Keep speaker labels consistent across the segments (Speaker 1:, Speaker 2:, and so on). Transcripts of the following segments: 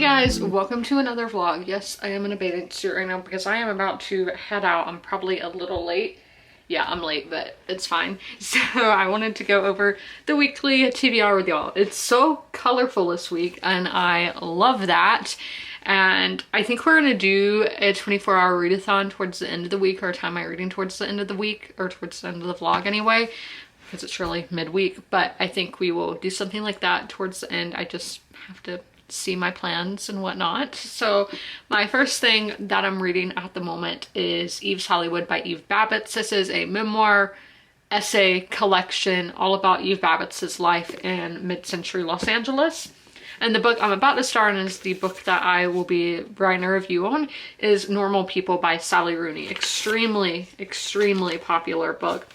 Speaker 1: Guys, welcome to another vlog. Yes, I am in a bathing suit right now because I am about to head out. I'm probably a little late. Yeah, I'm late, but it's fine. So I wanted to go over the weekly TBR with y'all. It's so colorful this week and I love that. And I think we're gonna do a 24-hour readathon towards the end of the week, or time my reading towards the end of the week, or towards the end of the vlog anyway, because it's really midweek. But I think we will do something like that towards the end. I just have to see my plans and whatnot. So my first thing that I'm reading at the moment is Eve's Hollywood by Eve Babbitt's. This is a memoir essay collection all about Eve Babbitt's life in mid-century Los Angeles. And the book I'm about to start on is the book that I will be writing a review on, is Normal People by Sally Rooney. Extremely, extremely popular book.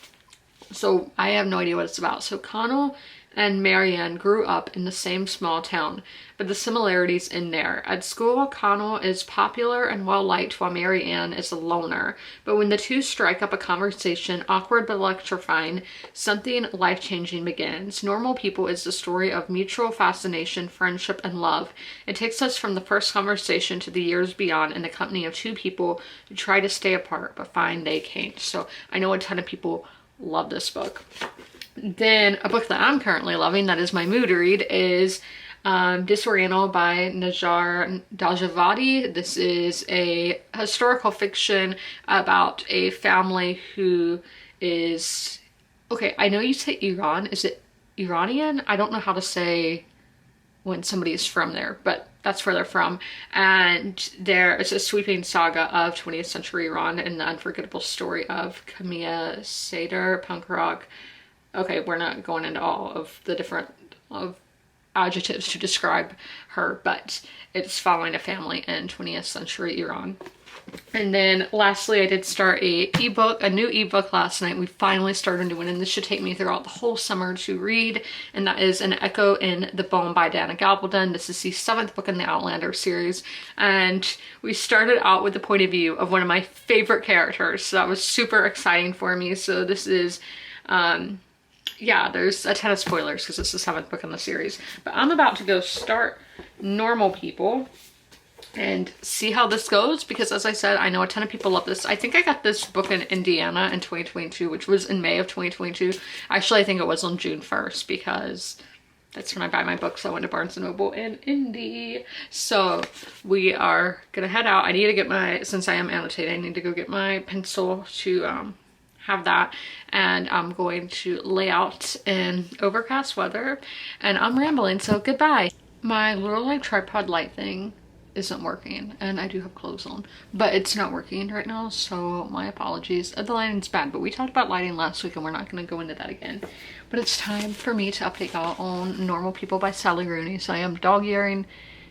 Speaker 1: So I have no idea what it's about. So Connell and Marianne grew up in the same small town, but the similarities in there. At school, Connell is popular and well-liked while Marianne is a loner. But when the two strike up a conversation, awkward but electrifying, something life-changing begins. Normal People is the story of mutual fascination, friendship, and love. It takes us from the first conversation to the years beyond in the company of two people who try to stay apart but find they can't. So I know a ton of people love this book. Then a book that I'm currently loving, that is my mood read, is Disoriental by Najar Dajavadi. This is a historical fiction about a family who is, okay, I know you say Iran. Is it Iranian? I don't know how to say when somebody is from there, but that's where they're from. And it's a sweeping saga of 20th century Iran and the unforgettable story of Kamia Sader, punk rock. Okay, we're not going into all of the different adjectives to describe her, but it's following a family in 20th century Iran. And then lastly, I did start a new ebook last night. We finally started doing it, and this should take me throughout the whole summer to read, and that is An Echo in the Bone by Dana Gabaldon. This is the 7th book in the Outlander series, and we started out with the point of view of one of my favorite characters, so that was super exciting for me. So this is yeah, there's a ton of spoilers because it's the 7th book in the series, but I'm about to go start Normal People and see how this goes, because as I said, I know a ton of people love this. I think I got this book in Indiana in 2022, which was in May of 2022. Actually, I think it was on June 1st because that's when I buy my books. I went to Barnes & Noble in Indy. So we are gonna head out. I need to get since I am annotating, I need to go get my pencil to have that, and I'm going to lay out in overcast weather, and I'm rambling, so goodbye. My little like tripod light thing isn't working, and I do have clothes on, but it's not working right now, so my apologies. The lighting's bad, but we talked about lighting last week and we're not going to go into that again. But it's time for me to update y'all on Normal People by Sally Rooney. So I am dog earing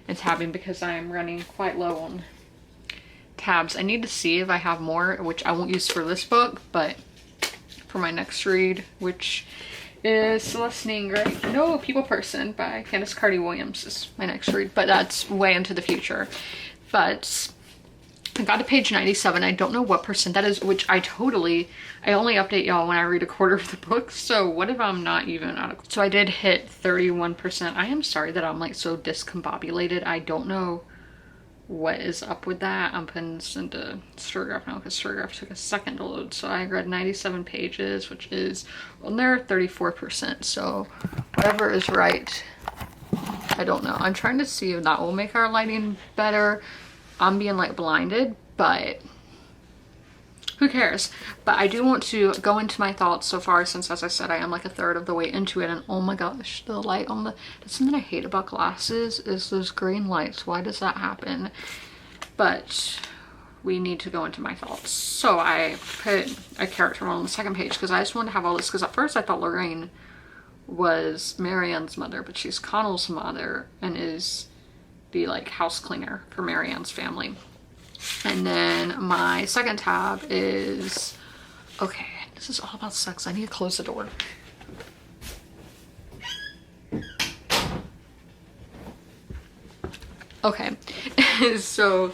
Speaker 1: and tabbing because I am running quite low on tabs. I need to see if I have more, which I won't use for this book, but for my next read, which is Celeste Right? No, People Person by Candace Carty-Williams is my next read, but that's way into the future. But I got to page 97. I don't know what percent that is, which I only update y'all when I read a quarter of the book. So what if I'm not even out of, so I did hit 31%. I am sorry that I'm like so discombobulated. I don't know what is up with that. I'm putting this into Storygraph now because Storygraph took a second to load. So I read 97 pages, which is, well, they're 34%. So whatever is right, I don't know. I'm trying to see if that will make our lighting better. I'm being like blinded, but who cares? But I do want to go into my thoughts so far, since as I said, I am like a third of the way into it, and oh my gosh, the light on that's something I hate about glasses, is those green lights. Why does that happen? But we need to go into my thoughts. So I put a character on the second page because I just wanted to have all this, because at first I thought Lorraine was Marianne's mother, but she's Connell's mother and is the like house cleaner for Marianne's family. And then my second tab is, okay, this is all about sex. I need to close the door. Okay, so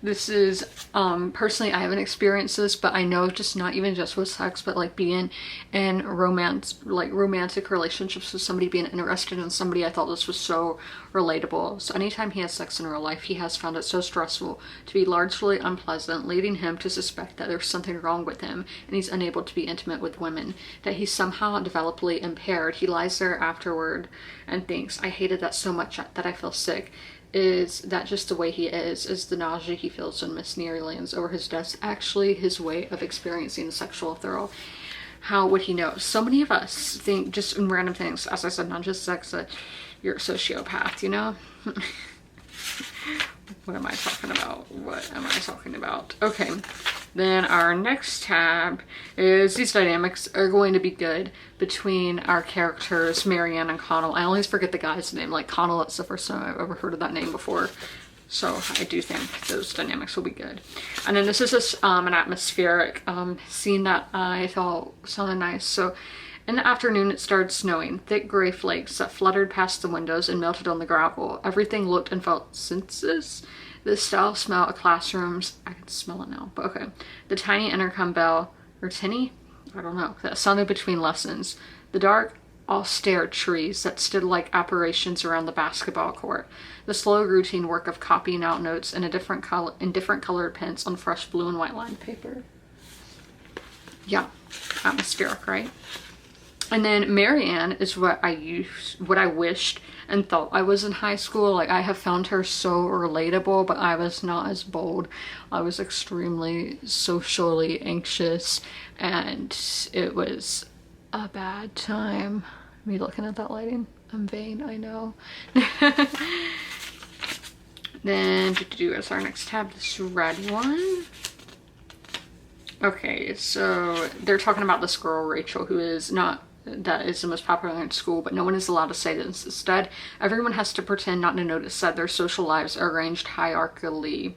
Speaker 1: This is, personally, I haven't experienced this, but I know just not even just with sex, but like being in romance, like romantic relationships with somebody, being interested in somebody, I thought this was so relatable. So anytime he has sex in real life, he has found it so stressful to be largely unpleasant, leading him to suspect that there's something wrong with him and he's unable to be intimate with women, that he's somehow developmentally impaired. He lies there afterward and thinks, I hated that so much that I feel sick. Is that just the way he is? Is the nausea he feels when Miss Neary lands over his desk actually his way of experiencing a sexual thrill? How would he know? So many of us think just in random things, as I said, not just sex, that you're a sociopath, you know? What am I talking about? What am I talking about? Okay, then our next tab is these dynamics are going to be good between our characters, Marianne and Connell. I always forget the guy's name. Like Connell, that's the first time I've ever heard of that name before. So I do think those dynamics will be good. And then this is just an atmospheric scene that I thought sounded nice. So in the afternoon, it started snowing, thick gray flakes that fluttered past the windows and melted on the gravel. Everything looked and felt senseless. The stale smell of classrooms, I can smell it now, but okay. The tiny intercom bell, or tinny? I don't know, that sounded between lessons. The dark, austere trees that stood like apparitions around the basketball court. The slow routine work of copying out notes in different colored pens on fresh blue and white lined paper. Yeah, atmospheric, right? And then Marianne is what I wished and thought I was in high school. Like, I have found her so relatable, but I was not as bold. I was extremely socially anxious, and it was a bad time. Me looking at that lighting, I'm vain, I know. Then to do as our next tab, this red one. Okay, so they're talking about this girl, Rachel, who is not, that is the most popular in school, but no one is allowed to say this. Instead, everyone has to pretend not to notice that their social lives are arranged hierarchically,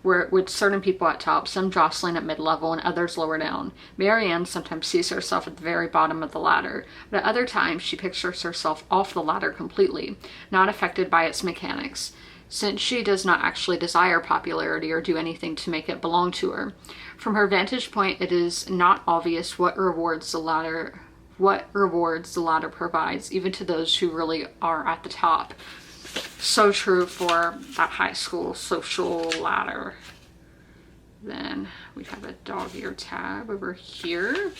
Speaker 1: with certain people at top, some jostling at mid-level and others lower down. Marianne sometimes sees herself at the very bottom of the ladder, but at other times she pictures herself off the ladder completely, not affected by its mechanics, since she does not actually desire popularity or do anything to make it belong to her. From her vantage point, it is not obvious what rewards the ladder provides, even to those who really are at the top. So true for that high school social ladder. Then we have a dog-ear tab over here.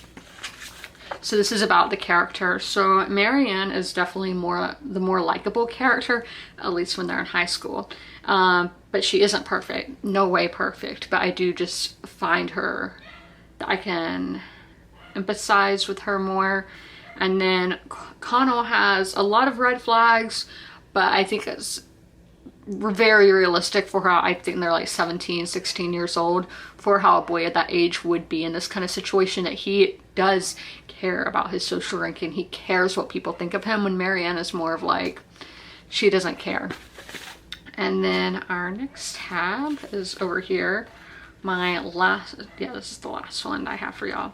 Speaker 1: So this is about the character. So Marianne is definitely the more likable character, at least when they're in high school. But she isn't perfect. No way perfect. But I do just find her that I can empathize with her more. And then Connell has a lot of red flags, but I think it's very realistic for how I think they're like 17, 16 years old, for how a boy at that age would be in this kind of situation, that he does care about his social ranking. He cares what people think of him, when Marianne is more of like, she doesn't care. And then our next tab is over here. This is the last one I have for y'all.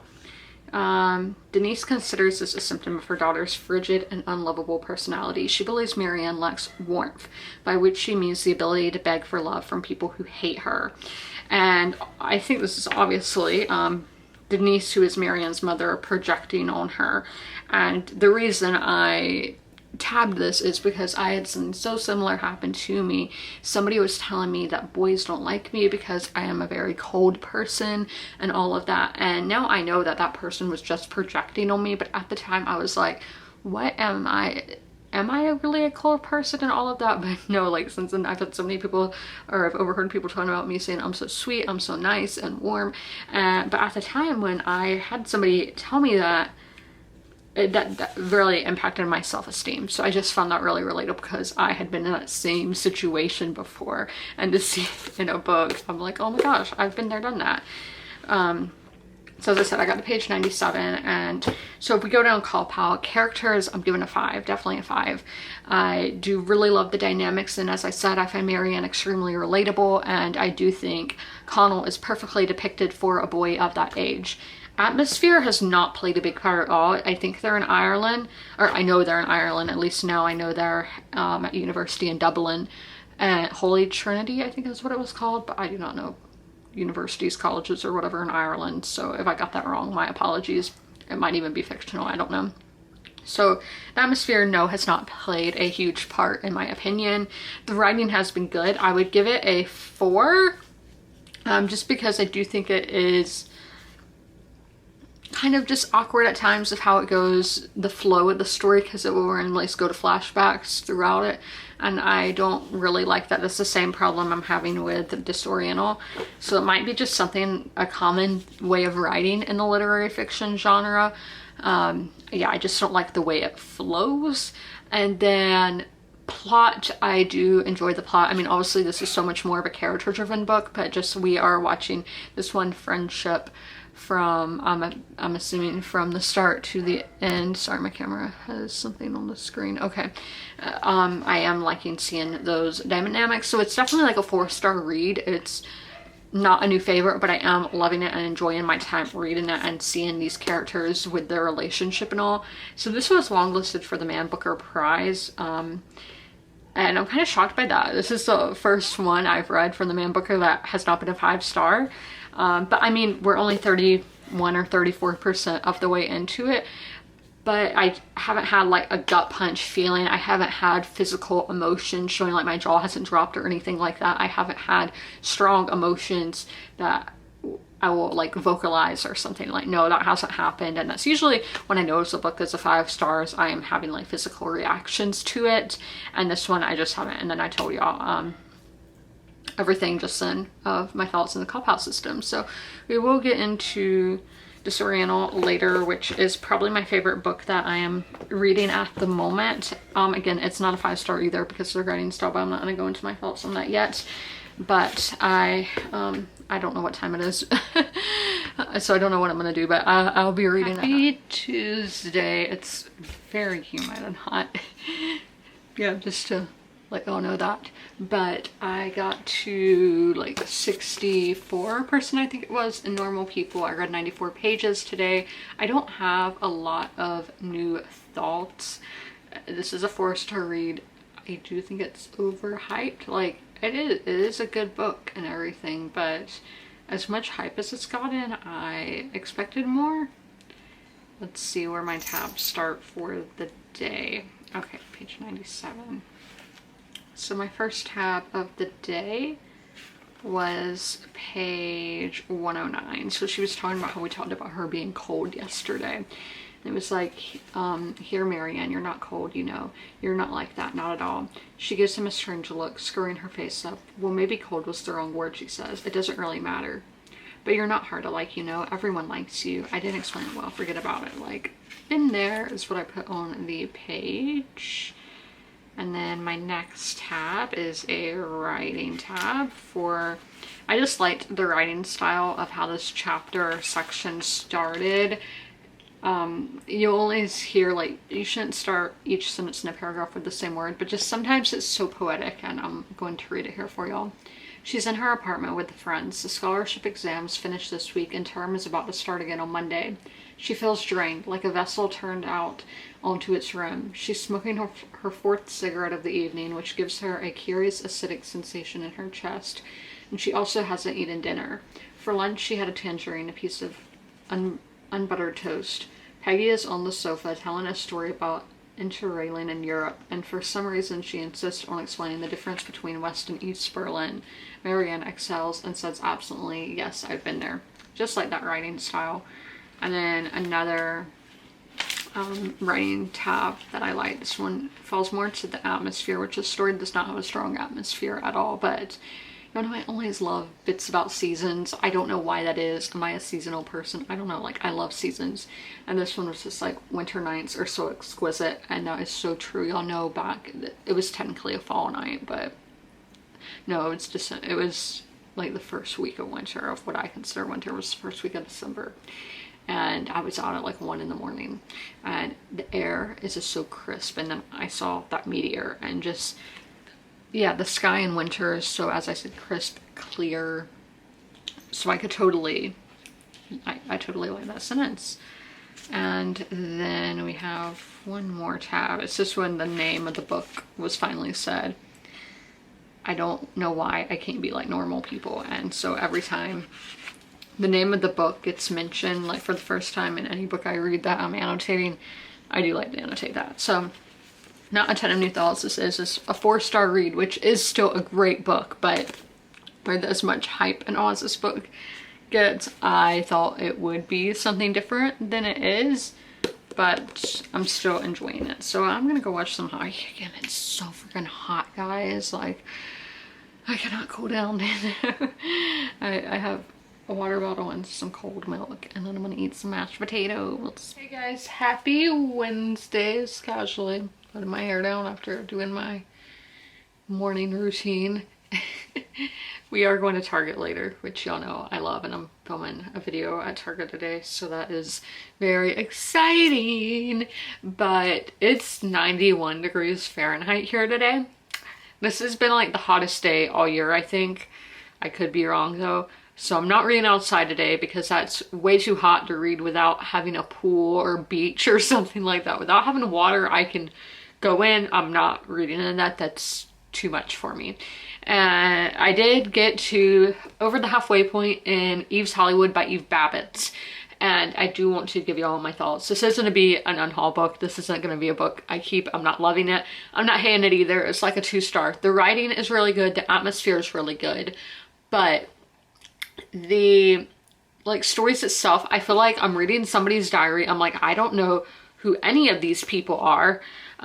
Speaker 1: Denise considers this a symptom of her daughter's frigid and unlovable personality. She believes Marianne lacks warmth, by which she means the ability to beg for love from people who hate her. And I think this is obviously Denise, who is Marianne's mother, projecting on her. And the reason I tabbed this is because I had something so similar happen to me. Somebody was telling me that boys don't like me because I am a very cold person and all of that, and now I know that that person was just projecting on me. But at the time I was like, what am I really a cold person and all of that? But no, like, since then I've had so many people, or I've overheard people talking about me saying I'm so sweet, I'm so nice and warm, but at the time when I had somebody tell me that, that really impacted my self-esteem. So I just found that really relatable, because I had been in that same situation before, and to see it in a book, I'm like, oh my gosh, I've been there, done that. So as I said, I got to page 97, and so if we go down Call Pal, characters, I'm giving a 5, definitely a 5. I do really love the dynamics, and as I said, I find Marianne extremely relatable, and I do think Connell is perfectly depicted for a boy of that age. Atmosphere has not played a big part at all. I think they're in Ireland, or I know they're in Ireland, at least now I know they're at university in Dublin. and Holy Trinity, I think is what it was called, but I do not know universities, colleges, or whatever in Ireland, so if I got that wrong, my apologies. It might even be fictional, I don't know. So the atmosphere, no, has not played a huge part in my opinion. The writing has been good. I would give it a 4, just because I do think it is kind of just awkward at times of how it goes, the flow of the story, because it will randomly go to flashbacks throughout it, and I don't really like that. That's the same problem I'm having with Disoriental. So it might be just something, a common way of writing in the literary fiction genre. Yeah, I just don't like the way it flows. And then plot, I do enjoy the plot. I mean, obviously this is so much more of a character driven book, but just we are watching this one friendship from I'm assuming from the start to the end. Sorry, my camera has something on the screen. Okay. I am liking seeing those dynamics, so it's definitely like a 4-star read. It's not a new favorite, but I am loving it and enjoying my time reading it and seeing these characters with their relationship and all. So this was longlisted for the Man Booker Prize, and I'm kind of shocked by that. This is the first one I've read from the Man Booker that has not been a 5-star. But I mean, we're only 31 or 34% of the way into it, but I haven't had like a gut punch feeling. I haven't had physical emotion showing, like my jaw hasn't dropped or anything like that. I haven't had strong emotions that I will like vocalize or something. Like, no, that hasn't happened. And that's usually when I notice a book is a 5 stars, I am having like physical reactions to it. And this one I just haven't. And then I told y'all, everything just then of my thoughts in the cop house system. So we will get into Disoriental later, which is probably my favorite book that I am reading at the moment. Again, it's not a 5-star either because of the writing style, but I'm not going to go into my thoughts on that yet. But I don't know what time it is, so I don't know what I'm going to do, but I'll be reading Happy Tuesday. It's very humid and hot. Yeah, just to let y'all know that. But I got to like 64%, I think it was, in Normal People. I read 94 pages today. I don't have a lot of new thoughts. This is a 4-star read. I do think it's overhyped. Like, it is a good book and everything, but as much hype as it's gotten, I expected more. Let's see where my tabs start for the day. Okay, page 97. So my first tab of the day was page 109. So she was talking about how we talked about her being cold yesterday. It was like, here, Marianne, you're not cold, you know. You're not like that, not at all. She gives him a strange look, screwing her face up. Well, maybe cold was the wrong word, she says. It doesn't really matter. But you're not hard to like, you know. Everyone likes you. I didn't explain it well. Forget about it. Like, in there is what I put on the page. And then my next tab is a writing tab for, I just liked the writing style of how this chapter section started. You always hear, like, you shouldn't start each sentence in a paragraph with the same word, but just sometimes it's so poetic, and I'm going to read it here for y'all. She's in her apartment with friends. The scholarship exams finished this week and term is about to start again on Monday. She feels drained, like a vessel turned out onto its rim. She's smoking her 4th cigarette of the evening, which gives her a curious acidic sensation in her chest. And she also hasn't eaten dinner. For lunch, she had a tangerine, a piece of unbuttered toast. Peggy is on the sofa telling a story about interrailing in Europe, and for some reason she insists on explaining the difference between West and East Berlin. Marianne exhales and says absently, yes, I've been there. Just like that writing style. And then another writing tab that I like. This one falls more to the atmosphere, which the story does not have a strong atmosphere at all, but you know, I always love bits about seasons. I don't know why that is. Am I a seasonal person? I don't know. Like, I love seasons. And this one was just like, winter nights are so exquisite. And that is so true. Y'all know back, it was technically a fall night, but no, it's just, it was like the first week of winter, of what I consider winter, was the first week of December. And I was out at like 1 in the morning and the air is just so crisp. And then I saw that meteor and just, yeah, the sky in winter is so, as I said, crisp, clear. So I could totally, I totally like that sentence. And then we have one more tab. It's just when the name of the book was finally said. I don't know why I can't be like normal people. And so every time the name of the book gets mentioned, like for the first time in any book I read that I'm annotating, I do like to annotate that. So not a ton of new thoughts. This is just a 4-star read, which is still a great book, but with as much hype and all as this book gets, I thought it would be something different than it is, but I'm still enjoying it. So I'm gonna go watch some hockey again. It's so freaking hot, guys. Like, I cannot cool down. I have a water bottle and some cold milk, and then I'm gonna eat some mashed potatoes. Hey guys, happy Wednesdays. Casually putting my hair down after doing my morning routine. We are going to Target later, which y'all know I love, and I'm filming a video at Target today, so that is very exciting. But it's 91 degrees Fahrenheit here today. This has been like the hottest day all year, I think. I could be wrong though. So I'm not reading outside today because that's way too hot to read without having a pool or beach or something like that. Without having water, I can go in. I'm not reading in that. That's too much for me. And I did get to over the halfway point in Eve's Hollywood by Eve Babbitt's, and I do want to give you all my thoughts. This isn't going to be an unhaul book. This isn't going to be a book I keep. I'm not loving it. I'm not hating it either. It's like a 2-star. The writing is really good. The atmosphere is really good, but the like stories itself, I feel like I'm reading somebody's diary. I'm like, I don't know who any of these people are,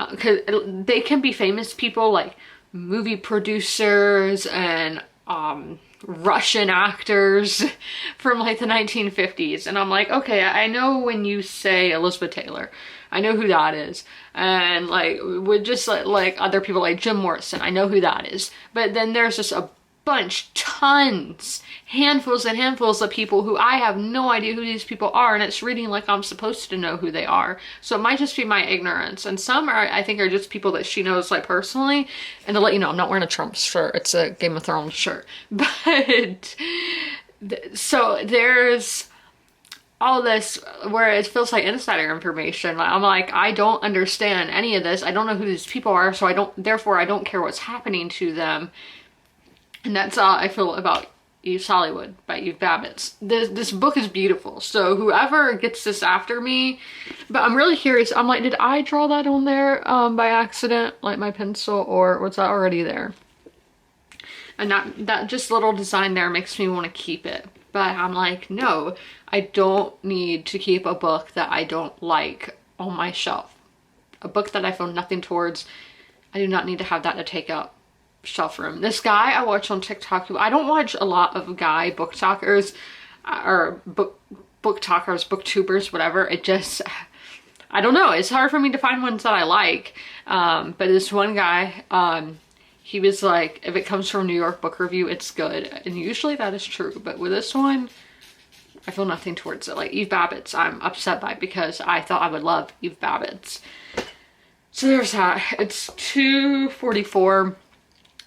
Speaker 1: because they can be famous people like movie producers and Russian actors from like the 1950s, and I'm like, okay, I know when you say Elizabeth Taylor, I know who that is, and like with just like other people like Jim Morrison, I know who that is. But then there's just a bunch, tons, handfuls and handfuls of people who I have no idea who these people are, and it's reading like I'm supposed to know who they are. So it might just be my ignorance, and some are, I think, are just people that she knows like personally. And to let you know, I'm not wearing a Trump shirt. It's a Game of Thrones shirt. But so there's all this where it feels like insider information. I'm like, I don't understand any of this. I don't know who these people are, so therefore I don't care what's happening to them. And that's how I feel about Eve's Hollywood by Eve Babbitt's. This book is beautiful, so whoever gets this after me, but I'm really curious. I'm like, did I draw that on there by accident, like my pencil, or was that already there? And that just little design there makes me want to keep it. But I'm like, no, I don't need to keep a book that I don't like on my shelf. A book that I feel nothing towards, I do not need to have that to take up shelf room. This guy I watch on TikTok, I don't watch a lot of guy book talkers or book talkers, booktubers, whatever. It just, I don't know, it's hard for me to find ones that I like. But this one guy, he was like, if it comes from New York Book Review, it's good. And usually that is true, but with this one, I feel nothing towards it. Like Eve Babbitt's, I'm upset by, because I thought I would love Eve Babbitt's. So there's that. It's 2:44.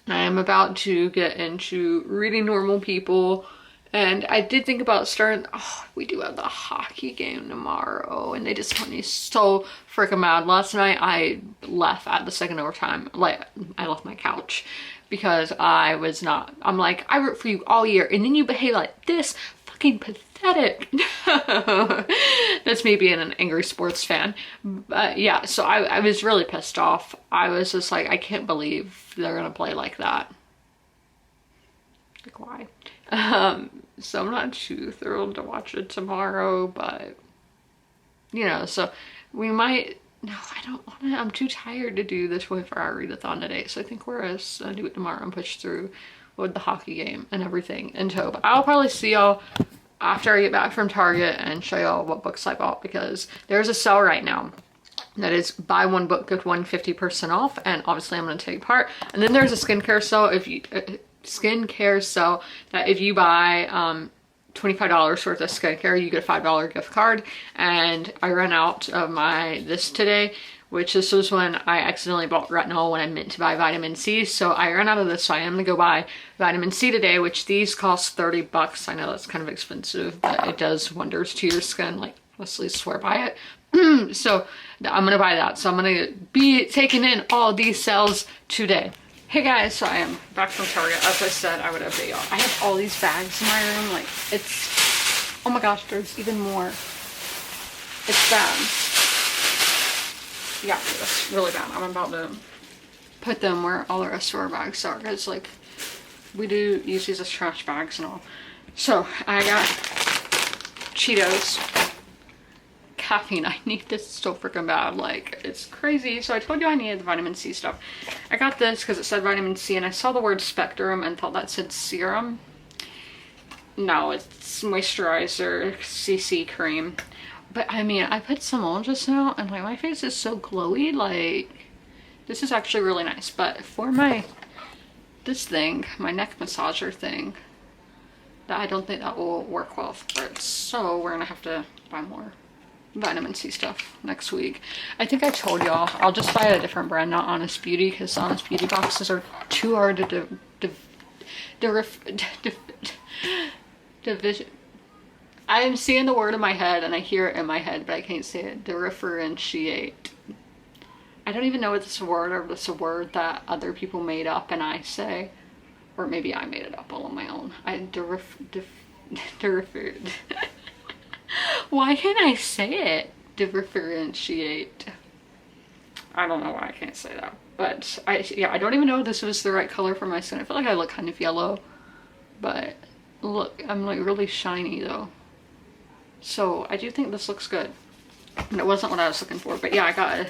Speaker 1: I am about to get into reading Normal People, and I did think about starting, we do have the hockey game tomorrow, and they just got me so freaking mad. Last night I left at the second overtime, like I left my couch because I'm like, I root for you all year, and then you behave like this, fucking pathetic. That's me being an angry sports fan. But yeah, so I was really pissed off. I was just like, I can't believe they're gonna play like that. Like, why? So I'm not too thrilled to watch it tomorrow, but you know, so we might, no, I don't want to, I'm too tired to do the 24-hour readathon today, so I think we're gonna do it tomorrow and push through with the hockey game and everything in tow. But I'll probably see y'all after I get back from Target and show y'all what books I bought, because there's a sale right now that is buy one book get one 50% off, and obviously I'm going to take part. And then there's a skincare sale that if you buy $25 worth of skincare, you get a $5 gift card. And I ran out of this today, which this was when I accidentally bought retinol when I meant to buy vitamin C. So I ran out of this, so I am gonna go buy vitamin C today, which these cost 30 bucks. I know that's kind of expensive, but it does wonders to your skin. Like, Leslie swear by it. So I'm gonna buy that. So I'm gonna be taking in all these sales today. Hey guys, so I am back from Target. As I said, I would update y'all. I have all these bags in my room. Like, it's, oh my gosh, there's even more. It's bad. Yeah, that's really bad. I'm about to put them where all the rest of our bags are, because like, we do use these as trash bags and all. So, I got Cheetos. Caffeine. I need this so freaking bad. Like, it's crazy. So I told you I needed the vitamin C stuff. I got this because it said vitamin C, and I saw the word spectrum and thought that said serum. No, it's moisturizer, CC cream. But I mean, I put some on just now, and like my face is so glowy. Like, this is actually really nice. But for this thing, my neck massager thing, I don't think that will work well for it. So we're gonna have to buy more vitamin C stuff next week. I think I told y'all I'll just buy a different brand, not Honest Beauty, because Honest Beauty boxes are too hard to division. I am seeing the word in my head and I hear it in my head, but I can't say it. Differentiate. I don't even know if it's a word or if it's a word that other people made up and I say, or maybe I made it up all on my own. Why can't I say it? Differentiate. I don't know why I can't say that. But I don't even know if this was the right color for my skin. I feel like I look kind of yellow. But look, I'm like really shiny though. So I do think this looks good. And it wasn't what I was looking for. But yeah, I got a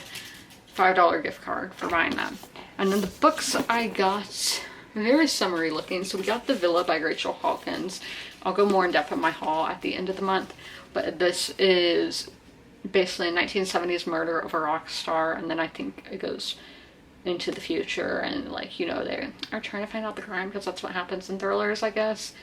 Speaker 1: $5 gift card for buying that. And then the books I got, very summery looking. So we got The Villa by Rachel Hawkins. I'll go more in depth at my haul at the end of the month. But this is basically a 1970s murder of a rock star, and then I think it goes into the future, and like, you know, they are trying to find out the crime, because that's what happens in thrillers, I guess.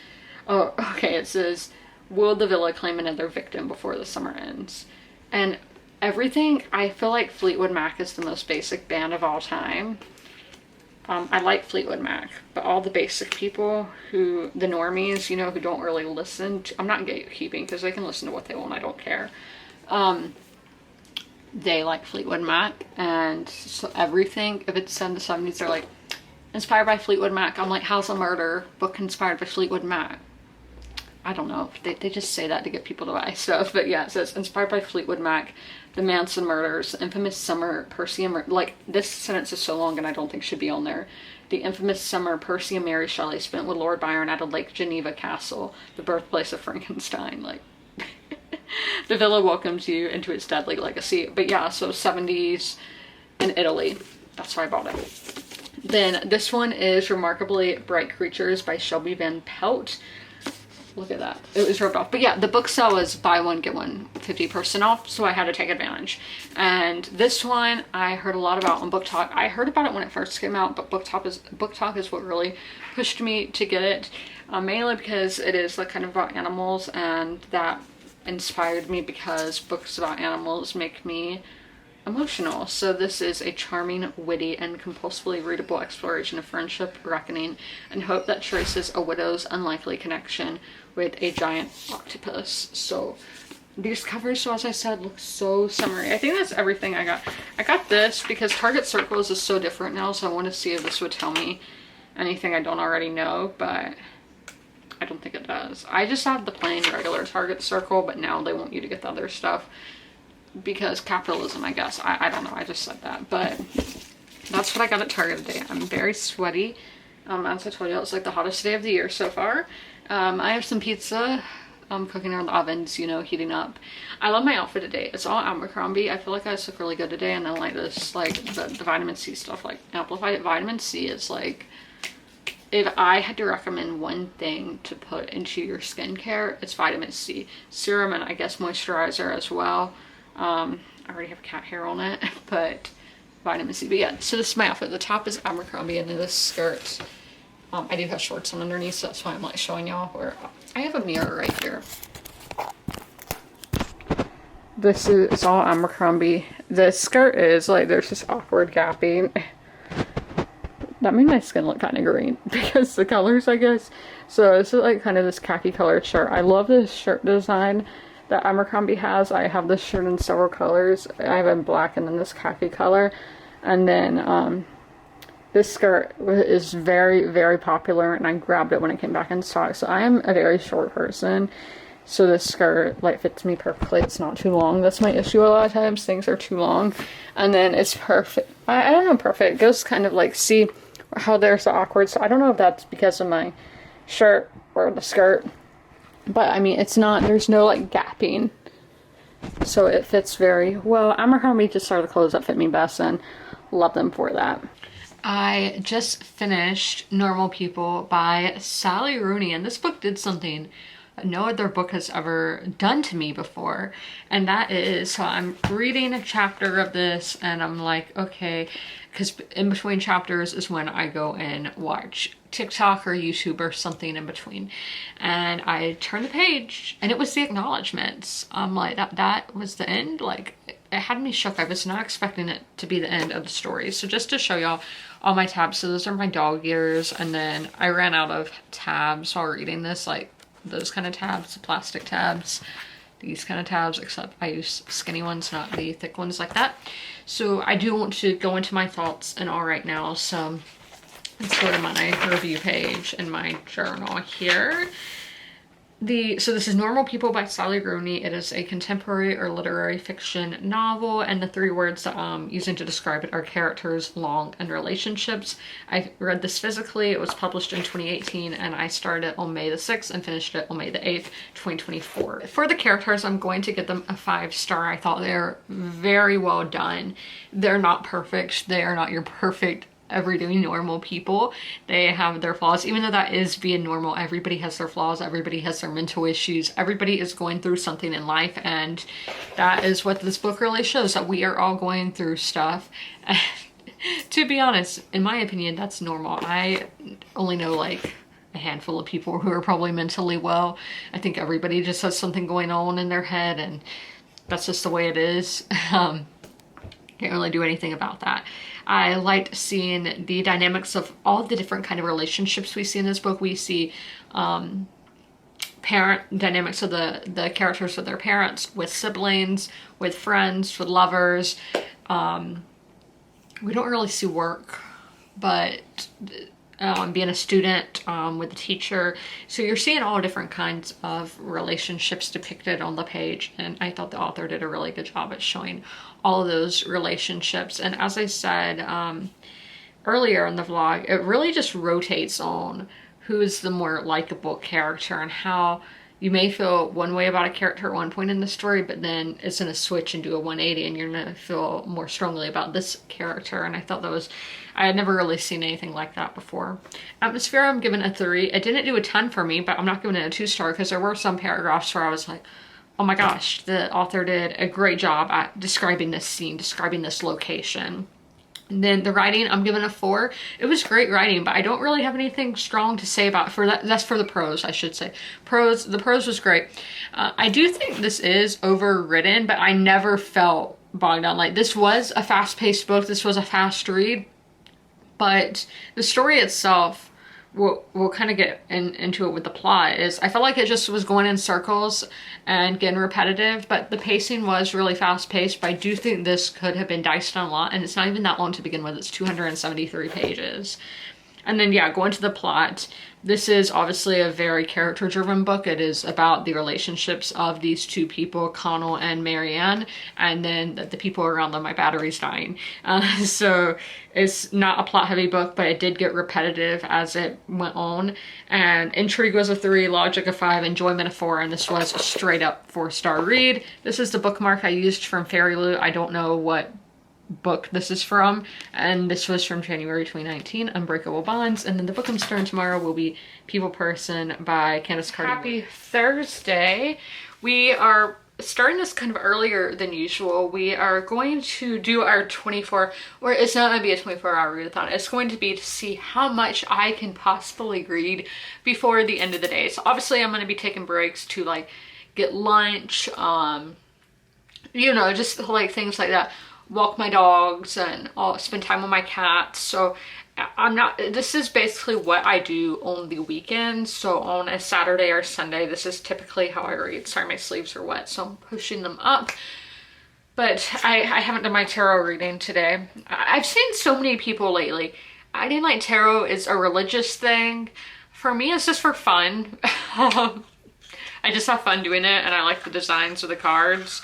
Speaker 1: Oh, okay, it says, will the villa claim another victim before the summer ends? And everything, I feel like Fleetwood Mac is the most basic band of all time. I like Fleetwood Mac, but all the basic people the normies, you know, who don't really listen to, I'm not gatekeeping because they can listen to what they want, I don't care. They like Fleetwood Mac, and so everything, if it's in the 70s, they're like, inspired by Fleetwood Mac. I'm like, how's a murder book inspired by Fleetwood Mac? I don't know. They just say that to get people to buy stuff. But yeah, it says, inspired by Fleetwood Mac, the Manson murders, infamous summer Percy and like, this sentence is so long and I don't think should be on there. The infamous summer Percy and Mary Shelley spent with Lord Byron at a Lake Geneva castle, the birthplace of Frankenstein. Like, the villa welcomes you into its deadly legacy. But yeah, so 70s in Italy. That's why I bought it. Then this one is Remarkably Bright Creatures by Shelby Van Pelt. Look at that. It was ripped off. But yeah, the book sale was buy one, get one 50% off. So I had to take advantage. And this one I heard a lot about on Book Talk. I heard about it when it first came out, but Book Talk is what really pushed me to get it. Mainly because it is like kind of about animals, and that inspired me because books about animals make me emotional. So this is a charming, witty, and compulsively readable exploration of friendship, reckoning, and hope that traces a widow's unlikely connection with a giant octopus. So these covers, so as I said, look so summery. I think that's everything I got. I got this because Target Circles is so different now, so I want to see if this would tell me anything I don't already know, but I don't think it does. I just have the plain regular Target Circle, but now they want you to get the other stuff because capitalism, I guess. I don't know, I just said that, but that's what I got at Target today. I'm very sweaty. As I told you, it's like the hottest day of the year so far. I have some pizza. I'm cooking in the ovens, you know, heating up. I love my outfit today. It's all Abercrombie. I feel like I just look really good today, and I like this, like the vitamin C stuff, like amplified vitamin C is like, if I had to recommend one thing to put into your skincare, it's vitamin C. Serum and I guess moisturizer as well. I already have cat hair on it, but vitamin C. But yeah, so this is my outfit. The top is Abercrombie, and then this skirt, I do have shorts on underneath, so that's why I'm like showing y'all where I have a mirror right here. This is, it's all Abercrombie. The skirt is like, there's this awkward gapping. That made my skin look kind of green because the colors, I guess. So this is like kind of this khaki colored shirt. I love this shirt design that Abercrombie has. I have this shirt in several colors. I have it in black and then this khaki color. And then this skirt is very, very popular, and I grabbed it when it came back in stock. So I am a very short person, so this skirt like fits me perfectly. It's not too long. That's my issue a lot of times. Things are too long. And then it's perfect. I don't know, perfect. It goes kind of like, see how they're so awkward. So I don't know if that's because of my shirt or the skirt. But I mean, it's not, there's no like gapping. So it fits very well. Abercrombie just started the clothes that fit me best, and love them for that. I just finished Normal People by Sally Rooney, and this book did something no other book has ever done to me before, and that is, so I'm reading a chapter of this and I'm like, okay, because in between chapters is when I go and watch TikTok or YouTube or something in between, and I turn the page and it was the acknowledgements. I'm like, that was the end. Like, it had me shook. I was not expecting it to be the end of the story. So just to show y'all all my tabs, so those are my dog ears, and then I ran out of tabs while reading this, like those kind of tabs, plastic tabs, these kind of tabs, except I use skinny ones, not the thick ones like that. So I do want to go into my thoughts and all right now. So let's go to my review page in my journal here. So this is Normal People by Sally Rooney. It is a contemporary or literary fiction novel, and the 3 words that I'm using to describe it are characters, long, and relationships. I read this physically. It was published in 2018, and I started on May the 6th and finished it on May the 8th, 2024. For the characters, I'm going to give them a 5-star. I thought they're very well done. They're not perfect. They are not your perfect everyday normal people. They have their flaws, even though that is being normal. Everybody has their flaws, everybody has their mental issues, everybody is going through something in life, and that is what this book really shows, that we are all going through stuff. And to be honest, in my opinion, that's normal. I only know like a handful of people who are probably mentally well. I think everybody just has something going on in their head, and that's just the way it is. Can't really do anything about that. I liked seeing the dynamics of all the different kind of relationships we see in this book. We see parent dynamics of the characters with their parents, with siblings, with friends, with lovers. We don't really see work, but being a student with a teacher. So you're seeing all different kinds of relationships depicted on the page, and I thought the author did a really good job at showing all of those relationships. And as I said earlier in the vlog, it really just rotates on who's the more likable character, and how you may feel one way about a character at one point in the story, but then it's going to switch and do a 180 and you're going to feel more strongly about this character. And I thought that was, I had never really seen anything like that before. Atmosphere, I'm giving a 3. It didn't do a ton for me, but I'm not giving it a 2-star because there were some paragraphs where I was like, oh my gosh, the author did a great job at describing this scene, describing this location. And then the writing, I'm giving a 4. It was great writing, but I don't really have anything strong to say about it. For that. That's for the prose, I should say. The prose was great. I do think this is overwritten, but I never felt bogged down. Like, this was a fast-paced book. This was a fast read, but the story itself, we'll kind of get into it with the plot, is I felt like it just was going in circles and getting repetitive, but the pacing was really fast paced. But I do think this could have been diced down a lot, and it's not even that long to begin with. It's 273 pages. And then, yeah, going to the plot, this is obviously a very character-driven book. It is about the relationships of these 2 people, Connell and Marianne, and then the people around them. My battery's dying. So it's not a plot-heavy book, but it did get repetitive as it went on. And intrigue was a 3, logic a 5, enjoyment a 4, and this was a straight-up 4-star read. This is the bookmark I used from Fairy Loot. I don't know what book this is from, and this was from January 2019, Unbreakable Bonds. And then the book I'm starting tomorrow will be People Person by Candace Carter. Happy Thursday. We are starting this kind of earlier than usual. We are going to do our 24, or it's not going to be a 24-hour readathon. It's going to be to see how much I can possibly read before the end of the day. So obviously I'm going to be taking breaks to like get lunch, you know, just like things like that. Walk my dogs, and I'll spend time with my cats. So this is basically what I do on the weekends. So on a Saturday or Sunday, this is typically how I read. Sorry, my sleeves are wet, so I'm pushing them up. But I haven't done my tarot reading today. I've seen so many people lately. I didn't like tarot is a religious thing. For me, it's just for fun. I just have fun doing it, and I like the designs of the cards.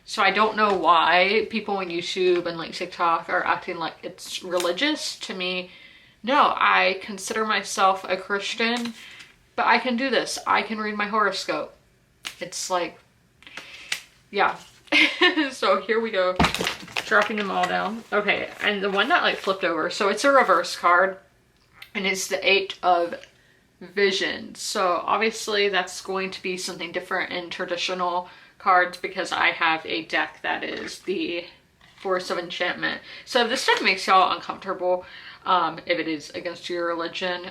Speaker 1: So I don't know why people on YouTube and like TikTok are acting like it's religious. To me, no, I consider myself a Christian, but I can do this. I can read my horoscope. It's like, yeah. So here we go, dropping them all down. Okay, and the one that like flipped over, so it's a reverse card, and it's the 8 of Visions. So obviously that's going to be something different in traditional cards because I have a deck that is the Force of Enchantment. So if this deck makes y'all uncomfortable, if it is against your religion,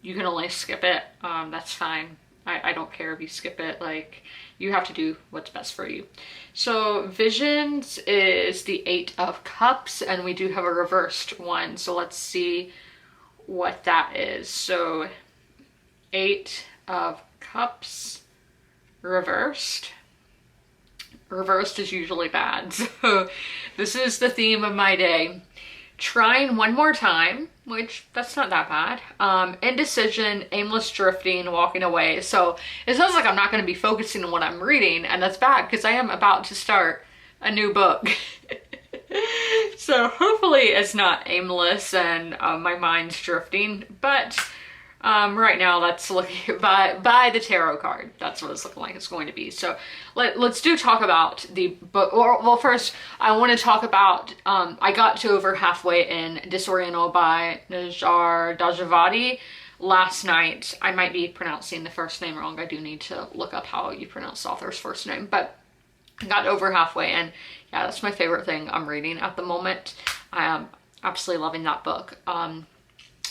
Speaker 1: you can only skip it. That's fine. I don't care if you skip it. Like, you have to do what's best for you. So Visions is the 8 of Cups, and we do have a reversed one. So let's see what that is. So 8 of Cups reversed. Reversed is usually bad. So this is the theme of my day. Trying one more time, which that's not that bad. Indecision, aimless drifting, walking away. So it sounds like I'm not going to be focusing on what I'm reading, and that's bad because I am about to start a new book. So hopefully it's not aimless and my mind's drifting, but right now that's looking by the tarot card. That's what it's looking like it's going to be. So let's talk about the book. Well, first I want to talk about, I got to over halfway in Disoriental by Najar Dajavadi last night. I might be pronouncing the first name wrong. I do need to look up how you pronounce the author's first name, but I got over halfway, and yeah, that's my favorite thing I'm reading at the moment. I am absolutely loving that book.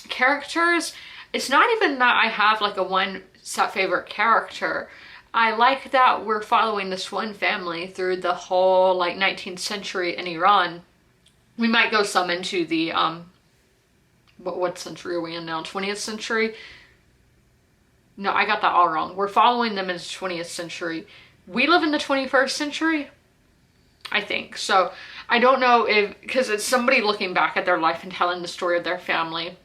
Speaker 1: Characters, it's not even that I have like a one set favorite character. I like that we're following this one family through the whole like 19th century in Iran. We might go some into the, what century are we in now? 20th century? No, I got that all wrong. We're following them in the 20th century. We live in the 21st century, I think. So I don't know if, because it's somebody looking back at their life and telling the story of their family.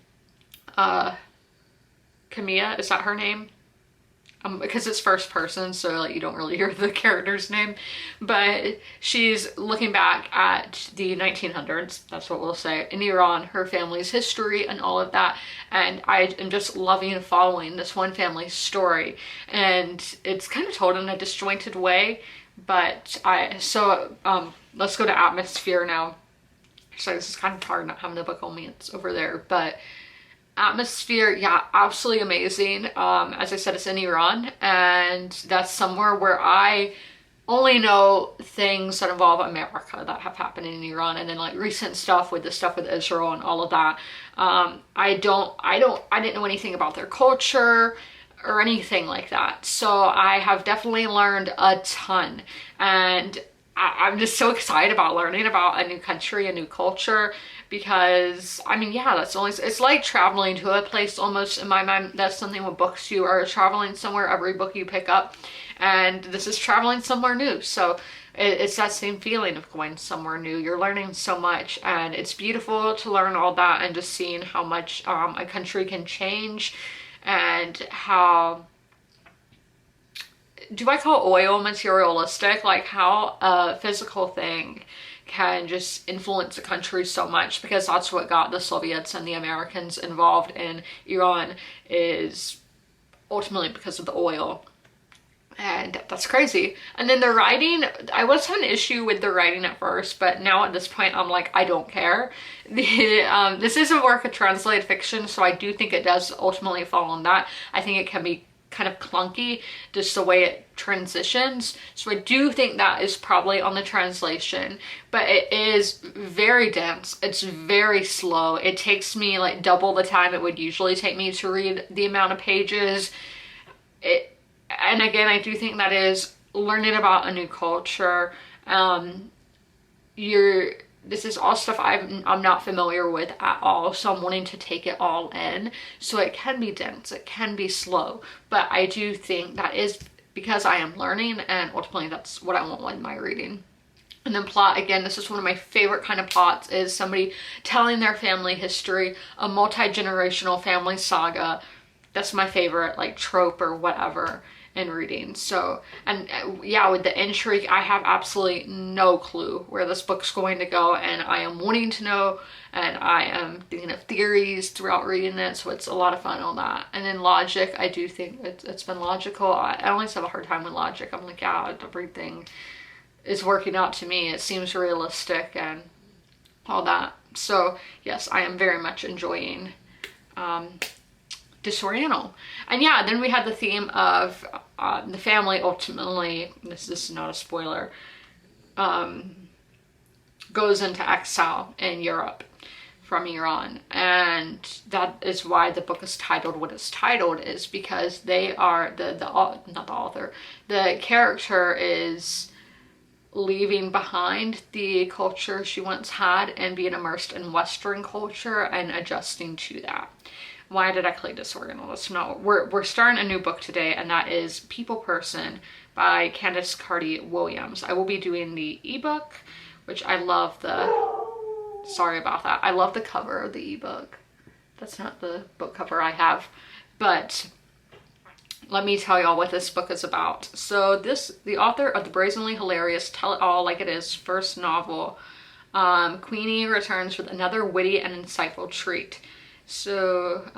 Speaker 1: Camilla, is that her name? Because it's first person, so like you don't really hear the character's name, but she's looking back at the 1900s, that's what we'll say, in Iran, her family's history and all of that, and I am just loving and following this one family's story, and it's kind of told in a disjointed way, but let's go to Atmosphere now. So this is kind of hard not having the book on me, it's over there, but Atmosphere, yeah, absolutely amazing. As I said, it's in Iran, and that's somewhere where I only know things that involve America that have happened in Iran, and then like recent stuff with Israel and all of that. I didn't know anything about their culture or anything like that. So I have definitely learned a ton, and I'm just so excited about learning about a new country, a new culture, because I mean, yeah, it's like traveling to a place almost in my mind. That's something with books, you are traveling somewhere every book you pick up, and this is traveling somewhere new. So it's that same feeling of going somewhere new. You're learning so much, and it's beautiful to learn all that and just seeing how much a country can change, and how, do I call oil materialistic? Like how a physical thing can just influence a country so much, because that's what got the Soviets and the Americans involved in Iran, is ultimately because of the oil. And that's crazy. And then the writing, I was having an issue with the writing at first, but now at this point I'm like, I don't care. This is a work of translated fiction, so I do think it does ultimately fall on that. I think it can be kind of clunky, just the way it transitions. So I do think that is probably on the translation, but it is very dense. It's very slow. It takes me like double the time it would usually take me to read the amount of pages. And again, I do think that is learning about a new culture. This is all stuff I'm not familiar with at all, so I'm wanting to take it all in. So it can be dense, it can be slow, but I do think that is because I am learning, and ultimately that's what I want with my reading. And then plot, again, this is one of my favorite kind of plots, is somebody telling their family history, a multi-generational family saga. That's my favorite, like, trope or whatever in reading. So, and yeah, with the intrigue, I have absolutely no clue where this book's going to go, and I am wanting to know, and I am thinking of theories throughout reading it, so it's a lot of fun on that. And then logic, I do think it's been logical. I always have a hard time with logic. I'm like, yeah, everything is working out to me. It seems realistic and all that. So yes, I am very much enjoying Disoriental. And yeah, then we had the theme of the family ultimately, this is not a spoiler, goes into exile in Europe from Iran. And that is why the book is titled what it's titled, is because they are, not the author, the character is leaving behind the culture she once had and being immersed in Western culture and adjusting to that. Why did I click Disorganized? No, we're starting a new book today, and that is People Person by Candace Carty Williams. I will be doing the ebook, which I love sorry about that. I love the cover of the ebook. That's not the book cover I have, but let me tell y'all what this book is about. So the author of the brazenly hilarious Tell It All Like It Is first novel, Queenie, returns with another witty and insightful treat. So,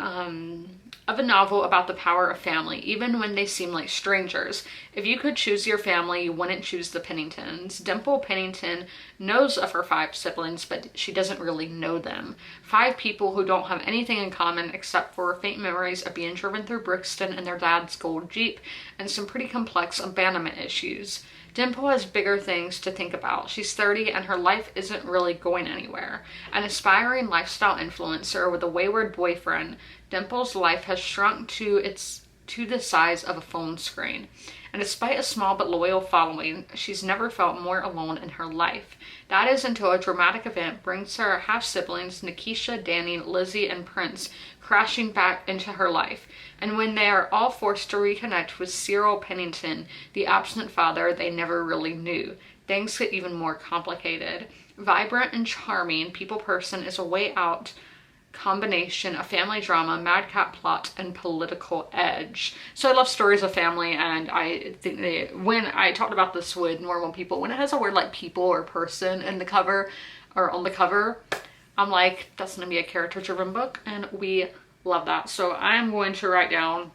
Speaker 1: of a novel about the power of family, even when they seem like strangers. If you could choose your family, you wouldn't choose the Penningtons. Dimple Pennington knows of her 5 siblings, but she doesn't really know them. 5 people who don't have anything in common except for faint memories of being driven through Brixton in their dad's gold Jeep and some pretty complex abandonment issues. Dimple has bigger things to think about. She's 30 and her life isn't really going anywhere. An aspiring lifestyle influencer with a wayward boyfriend, Dimple's life has shrunk to the size of a phone screen. And despite a small but loyal following, she's never felt more alone in her life. That is until a dramatic event brings her half-siblings, Nikisha, Danny, Lizzie, and Prince, crashing back into her life. And when they are all forced to reconnect with Cyril Pennington, the absent father they never really knew, things get even more complicated. Vibrant and charming, People Person is a way out combination of family drama, madcap plot, and political edge. So I love stories of family, and I think when I talked about this with normal people, when it has a word like people or person in the cover or on the cover, I'm like, that's gonna be a character-driven book, and we love that. So I'm going to write down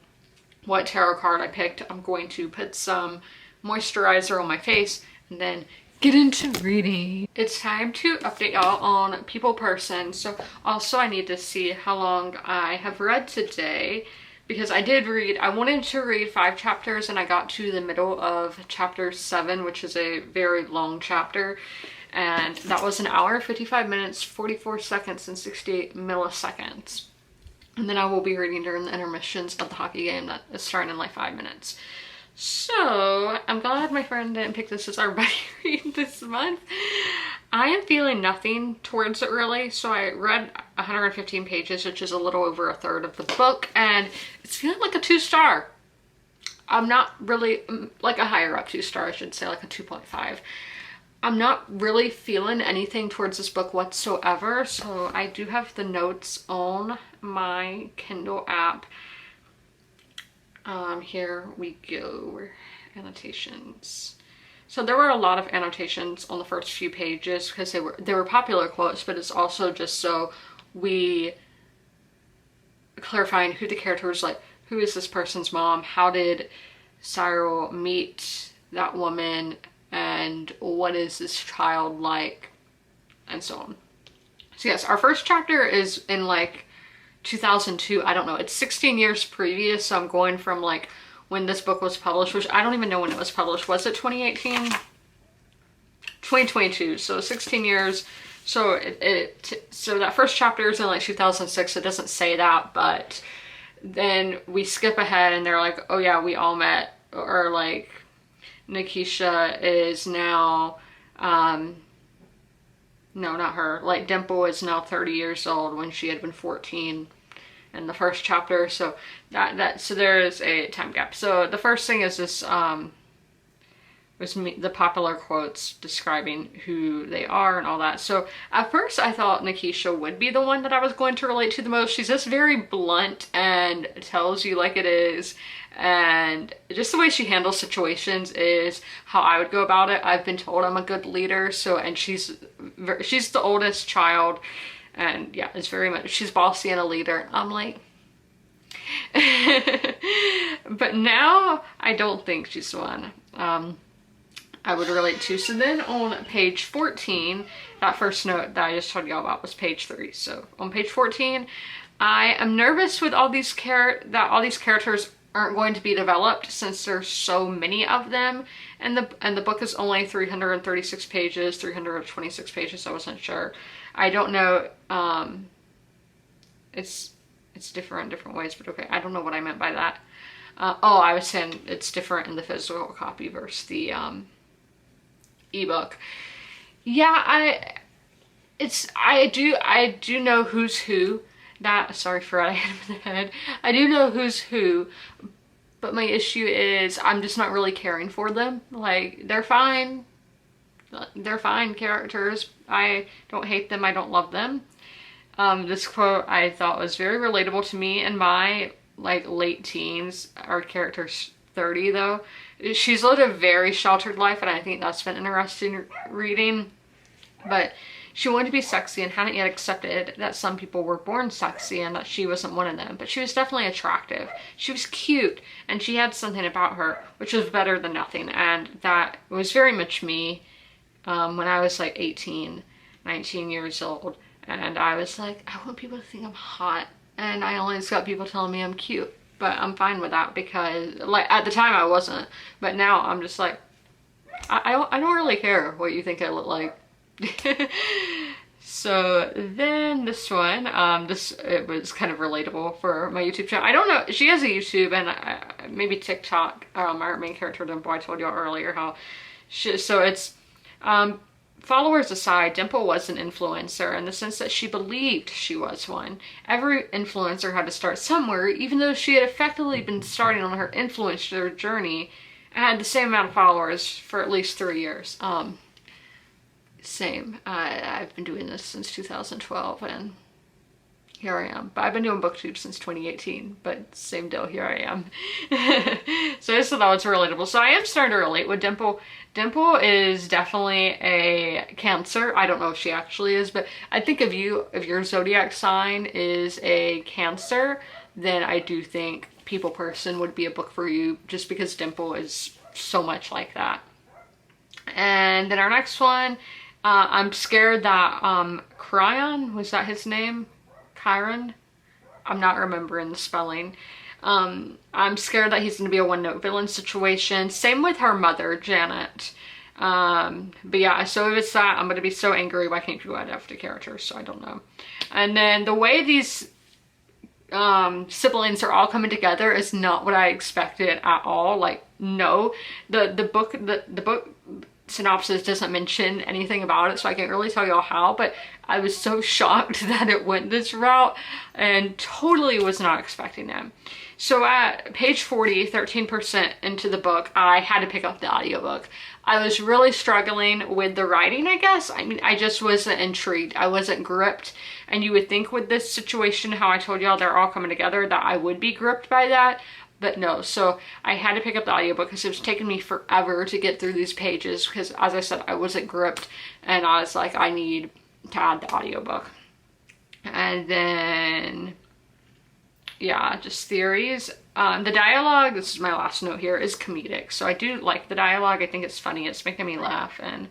Speaker 1: what tarot card I picked. I'm going to put some moisturizer on my face and then get into reading. It's time to update y'all on People Person. So also I need to see how long I have read today, because I wanted to read 5 chapters and I got to the middle of chapter 7, which is a very long chapter. And that was 1 hour, 55 minutes, 44 seconds, and 68 milliseconds. And then I will be reading during the intermissions of the hockey game that is starting in like 5 minutes. So I'm glad my friend didn't pick this as our buddy read this month. I am feeling nothing towards it really. So I read 115 pages, which is a little over 1/3 of the book, and it's feeling like a 2-star. I'm not really, like a higher up 2-star, I should say, like a 2.5. I'm not really feeling anything towards this book whatsoever. So I do have the notes on my Kindle app. Here we go, annotations. So there were a lot of annotations on the first few pages because they were popular quotes, but it's also just so we clarifying who the character is, like who is this person's mom, how did Cyril meet that woman, and what is this child like, and so on. So yes, our first chapter is in like 2002. I don't know, it's 16 years previous, so I'm going from like when this book was published, which I don't even know when it was published. Was it 2018? 2022, so 16 years. So so that first chapter is in like 2006. It doesn't say that, but then we skip ahead and they're like, oh yeah, we all met, or like Nikisha is now, no, not her, like Dimple is now 30 years old when she had been 14 in the first chapter. So so there is a time gap. So the first thing is this was the popular quotes describing who they are and all that. So at first I thought Nikisha would be the one that I was going to relate to the most. She's just very blunt and tells you like it is. And just the way she handles situations is how I would go about it. I've been told I'm a good leader. And she's the oldest child. And yeah, it's very much, she's bossy and a leader. I'm like, but now I don't think she's the one I would relate to. So then on page 14, that first note that I just told y'all about was page 3. So on page 14, I am nervous with all these that all these characters aren't going to be developed since there's so many of them, and the book is only 336 pages, 326 pages. I wasn't sure. I don't know. It's different ways, but okay. I don't know what I meant by that. Oh, I was saying it's different in the physical copy versus the ebook. Yeah, I do know who's who. Sorry for I hit him in the head. I do know who's who, but my issue is I'm just not really caring for them. Like, they're fine. They're fine characters. I don't hate them. I don't love them. This quote I thought was very relatable to me in my like late teens. Our character's 30 though. She's lived a very sheltered life, and I think that's been interesting reading. But she wanted to be sexy and hadn't yet accepted that some people were born sexy and that she wasn't one of them. But she was definitely attractive. She was cute, and she had something about her which was better than nothing. And that was very much me when I was like 18, 19 years old. And I was like, I want people to think I'm hot. And I always got people telling me I'm cute. But I'm fine with that because, like, at the time I wasn't. But now I'm just like, I don't really care what you think I look like. So then this one, it was kind of relatable for my YouTube channel. I don't know, she has a YouTube and maybe TikTok. Our main character, Dimple, I told y'all earlier how so it's, followers aside, Dimple was an influencer in the sense that she believed she was one. Every influencer had to start somewhere, even though she had effectively been starting on her influencer journey and had the same amount of followers for at least 3 years. Same. I've been doing this since 2012 and here I am. But I've been doing booktube since 2018, but same deal, here I am. So I just thought that was relatable. So I am starting to relate with Dimple. Dimple is definitely a Cancer. I don't know if she actually is, but I think if your zodiac sign is a Cancer, then I do think People Person would be a book for you, just because Dimple is so much like that. And then our next one, I'm scared that Cryon, was that his name? Chiron? I'm not remembering the spelling. I'm scared that he's going to be a one-note villain situation. Same with her mother, Janet. But yeah, so if it's that, I'm going to be so angry. Why can't you add after characters? So I don't know. And then the way these siblings are all coming together is not what I expected at all. Like, no. The book synopsis doesn't mention anything about it, so I can't really tell y'all how, but I was so shocked that it went this route and totally was not expecting them. So at page 40, 13% into the book, I had to pick up the audiobook. I was really struggling with the writing, I guess. I mean, I just wasn't intrigued. I wasn't gripped. And you would think with this situation, how I told y'all they're all coming together, that I would be gripped by that. But no, so I had to pick up the audiobook because it was taking me forever to get through these pages because, as I said, I wasn't gripped and I was like, I need to add the audiobook. And then, yeah, just theories. The dialogue, this is my last note here, is comedic. So I do like the dialogue. I think it's funny. It's making me laugh. And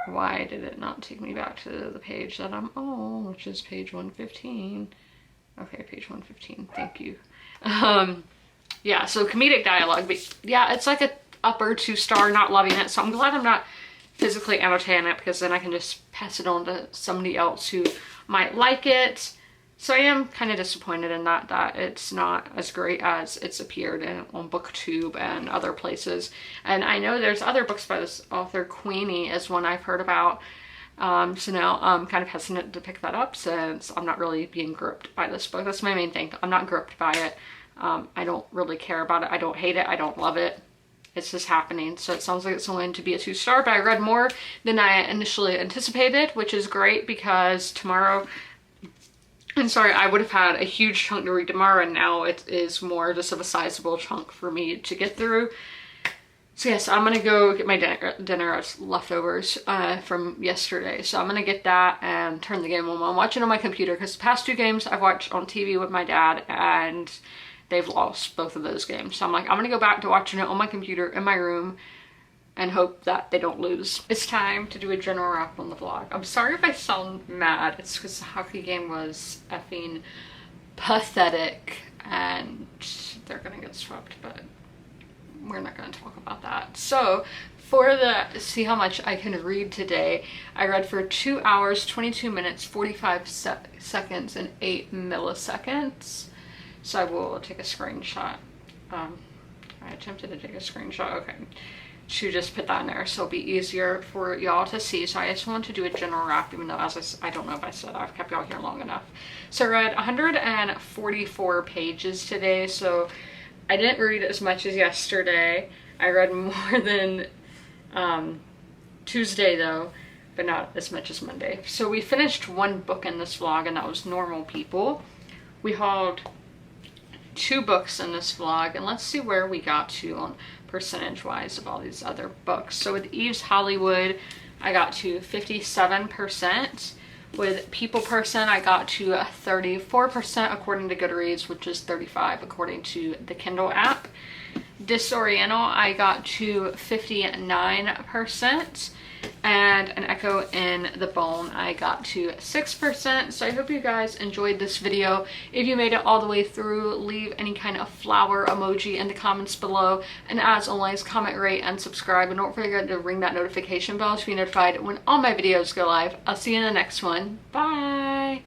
Speaker 1: why did it not take me back to the page that I'm on, which is page 115? Okay, page 115. Thank you. Yeah, so comedic dialogue, but yeah, it's like a upper 2-star, not loving it. So I'm glad I'm not physically annotating it because then I can just pass it on to somebody else who might like it. So I am kind of disappointed in that it's not as great as it's appeared on BookTube and other places. And I know there's other books by this author. Queenie is one I've heard about. So now I'm kind of hesitant to pick that up since I'm not really being gripped by this book. That's my main thing. I'm not gripped by it. I don't really care about it. I don't hate it. I don't love it. it's just happening. So it sounds like it's going to be a 2-star, but I read more than I initially anticipated, which is great because tomorrow, I'm sorry, I would have had a huge chunk to read tomorrow, and now it is more just of a sizable chunk for me to get through. So yes, I'm gonna go get my dinner leftovers from yesterday. So I'm gonna get that and turn the game on. I'm watching on my computer because the past 2 games I've watched on TV with my dad, and they've lost both of those games. So I'm like, I'm gonna go back to watching it on my computer in my room and hope that they don't lose. It's time to do a general wrap on the vlog. I'm sorry if I sound mad. It's because the hockey game was effing pathetic and they're gonna get swept, but we're not gonna talk about that. So for the see how much I can read today, I read for 2 hours, 22 minutes, 45 seconds, and 8 milliseconds. So I will take a screenshot. I attempted to take a screenshot. Okay. To just put that in there so it'll be easier for y'all to see. So I just want to do a general wrap, even though as I don't know if I said I've kept y'all here long enough. So I read 144 pages today, so I didn't read as much as yesterday. I read more than Tuesday though, but not as much as Monday. So we finished 1 book in this vlog, and that was Normal People. We hauled 2 books in this vlog, and let's see where we got to on percentage wise of all these other books. So with Eve's Hollywood, I got to 57%. With People Person, I got to 34% according to Goodreads, which is 35% according to the Kindle app. Disoriental, I got to 59%. And An Echo in the Bone, I got to 6%. So I hope you guys enjoyed this video. If you made it all the way through, leave any kind of flower emoji in the comments below. And as always, comment, rate, and subscribe. And don't forget to ring that notification bell to be notified when all my videos go live. I'll see you in the next one. Bye!